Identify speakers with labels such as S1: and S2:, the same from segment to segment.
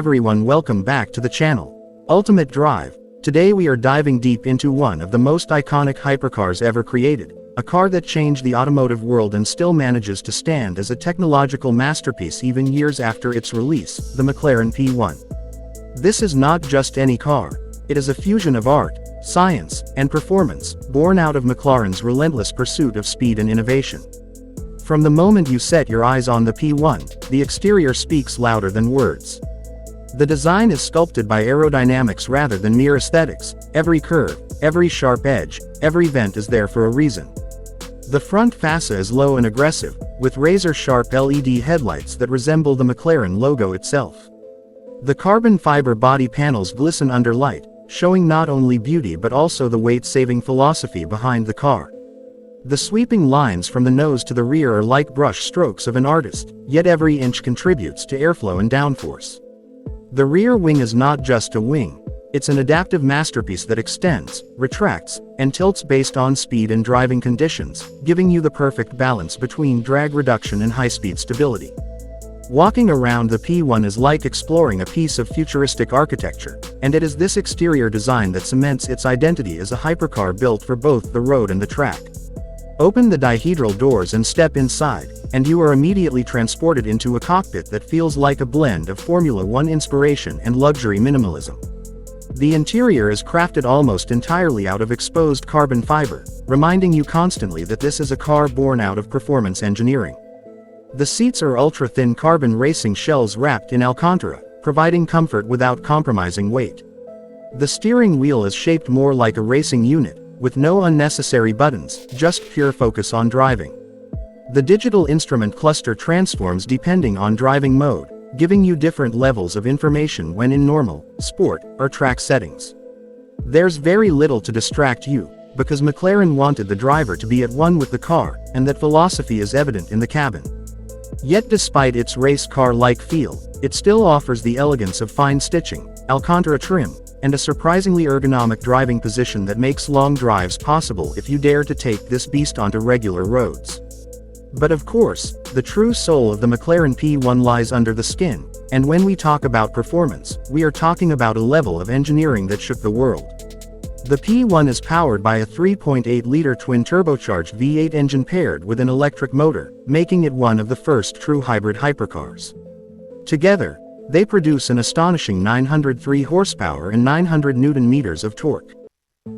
S1: everyone, welcome back to the channel. Ultimate Drive. Today we are diving deep into one of the most iconic hypercars ever created, a car that changed the automotive world and still manages to stand as a technological masterpiece even years after its release, the McLaren P1. This is not just any car. It is a fusion of art, science, and performance, born out of McLaren's relentless pursuit of speed and innovation. From the moment you set your eyes on the P1, the exterior speaks louder than words. The design is sculpted by aerodynamics rather than mere aesthetics. Every curve, every sharp edge, every vent is there for a reason. The front fascia is low and aggressive, with razor-sharp LED headlights that resemble the McLaren logo itself. The carbon fiber body panels glisten under light, showing not only beauty but also the weight-saving philosophy behind the car. The sweeping lines from the nose to the rear are like brush strokes of an artist, yet every inch contributes to airflow and downforce. The rear wing is not just a wing. It's an adaptive masterpiece that extends, retracts, and tilts based on speed and driving conditions, giving you the perfect balance between drag reduction and high-speed stability. Walking around the P1 is like exploring a piece of futuristic architecture, and it is this exterior design that cements its identity as a hypercar built for both the road and the track. Open the dihedral doors and step inside, and you are immediately transported into a cockpit that feels like a blend of Formula One inspiration and luxury minimalism. The interior is crafted almost entirely out of exposed carbon fiber, reminding you constantly that this is a car born out of performance engineering. The seats are ultra-thin carbon racing shells wrapped in Alcantara, providing comfort without compromising weight. The steering wheel is shaped more like a racing unit, with no unnecessary buttons, just pure focus on driving. The digital instrument cluster transforms depending on driving mode, giving you different levels of information when in normal, sport, or track settings. There's very little to distract you, because McLaren wanted the driver to be at one with the car, and that philosophy is evident in the cabin. Yet despite its race car-like feel, it still offers the elegance of fine stitching, Alcantara trim, and a surprisingly ergonomic driving position that makes long drives possible if you dare to take this beast onto regular roads. But of course, the true soul of the McLaren P1 lies under the skin, and when we talk about performance, we are talking about a level of engineering that shook the world. The P1 is powered by a 3.8-liter twin-turbocharged V8 engine paired with an electric motor, making it one of the first true hybrid hypercars. Together, they produce an astonishing 903 horsepower and 900 Nm of torque.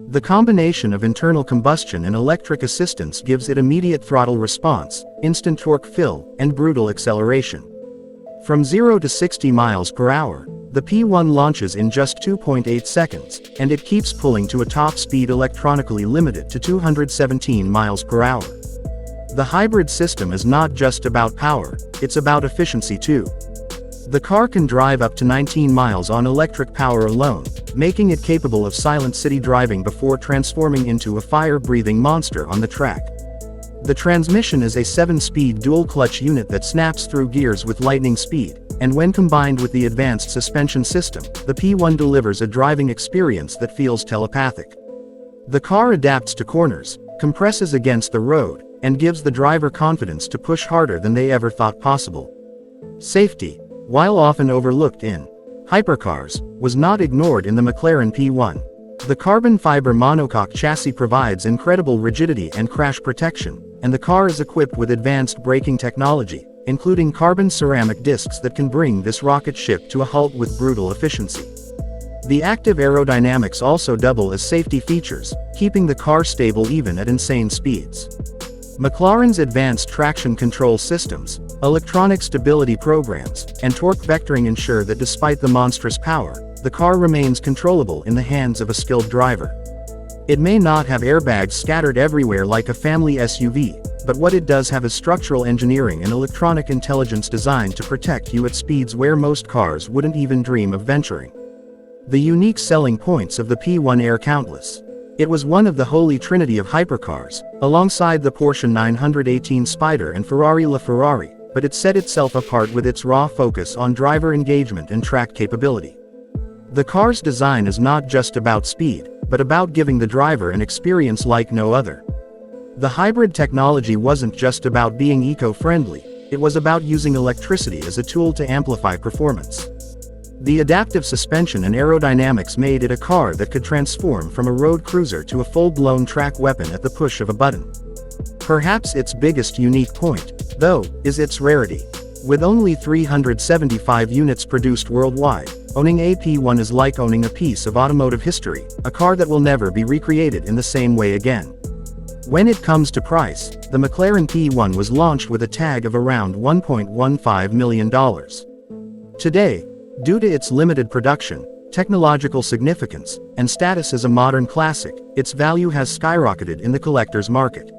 S1: The combination of internal combustion and electric assistance gives it immediate throttle response, instant torque fill, and brutal acceleration. From 0 to 60 miles per hour, the P1 launches in just 2.8 seconds, and it keeps pulling to a top speed electronically limited to 217 miles per hour. The hybrid system is not just about power, it's about efficiency too. The car can drive up to 19 miles on electric power alone, making it capable of silent city driving before transforming into a fire-breathing monster on the track. The transmission is a 7-speed dual-clutch unit that snaps through gears with lightning speed, and when combined with the advanced suspension system, the P1 delivers a driving experience that feels telepathic. The car adapts to corners, compresses against the road, and gives the driver confidence to push harder than they ever thought possible. Safety, while often overlooked in hypercars, was not ignored in the McLaren P1. The carbon fiber monocoque chassis provides incredible rigidity and crash protection, and the car is equipped with advanced braking technology, including carbon ceramic discs that can bring this rocket ship to a halt with brutal efficiency. The active aerodynamics also double as safety features, keeping the car stable even at insane speeds. McLaren's advanced traction control systems, electronic stability programs, and torque vectoring ensure that despite the monstrous power, the car remains controllable in the hands of a skilled driver. It may not have airbags scattered everywhere like a family SUV, but what it does have is structural engineering and electronic intelligence designed to protect you at speeds where most cars wouldn't even dream of venturing. The unique selling points of the P1 are countless. It was one of the holy trinity of hypercars, alongside the Porsche 918 Spider and Ferrari LaFerrari, but it set itself apart with its raw focus on driver engagement and track capability. The car's design is not just about speed, but about giving the driver an experience like no other. The hybrid technology wasn't just about being eco-friendly, it was about using electricity as a tool to amplify performance. The adaptive suspension and aerodynamics made it a car that could transform from a road cruiser to a full-blown track weapon at the push of a button. Perhaps its biggest unique point, though, is its rarity. With only 375 units produced worldwide, owning a P1 is like owning a piece of automotive history, a car that will never be recreated in the same way again. When it comes to price, the McLaren P1 was launched with a tag of around $1.15 million. Today, due to its limited production, technological significance, and status as a modern classic, its value has skyrocketed in the collector's market.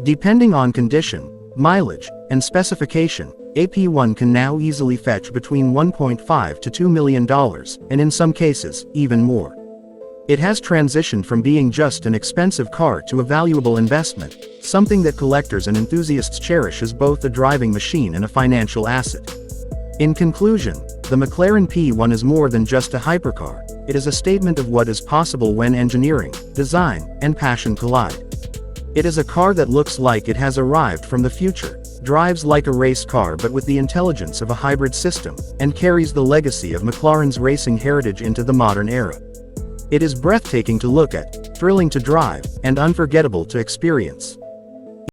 S1: Depending on condition, mileage, and specification, a P1 can now easily fetch between $1.5 to $2 million, and in some cases, even more. It has transitioned from being just an expensive car to a valuable investment, something that collectors and enthusiasts cherish as both a driving machine and a financial asset. In conclusion, the McLaren P1 is more than just a hypercar. It is a statement of what is possible when engineering, design, and passion collide. It is a car that looks like it has arrived from the future, drives like a race car but with the intelligence of a hybrid system, and carries the legacy of McLaren's racing heritage into the modern era. It is breathtaking to look at, thrilling to drive, and unforgettable to experience.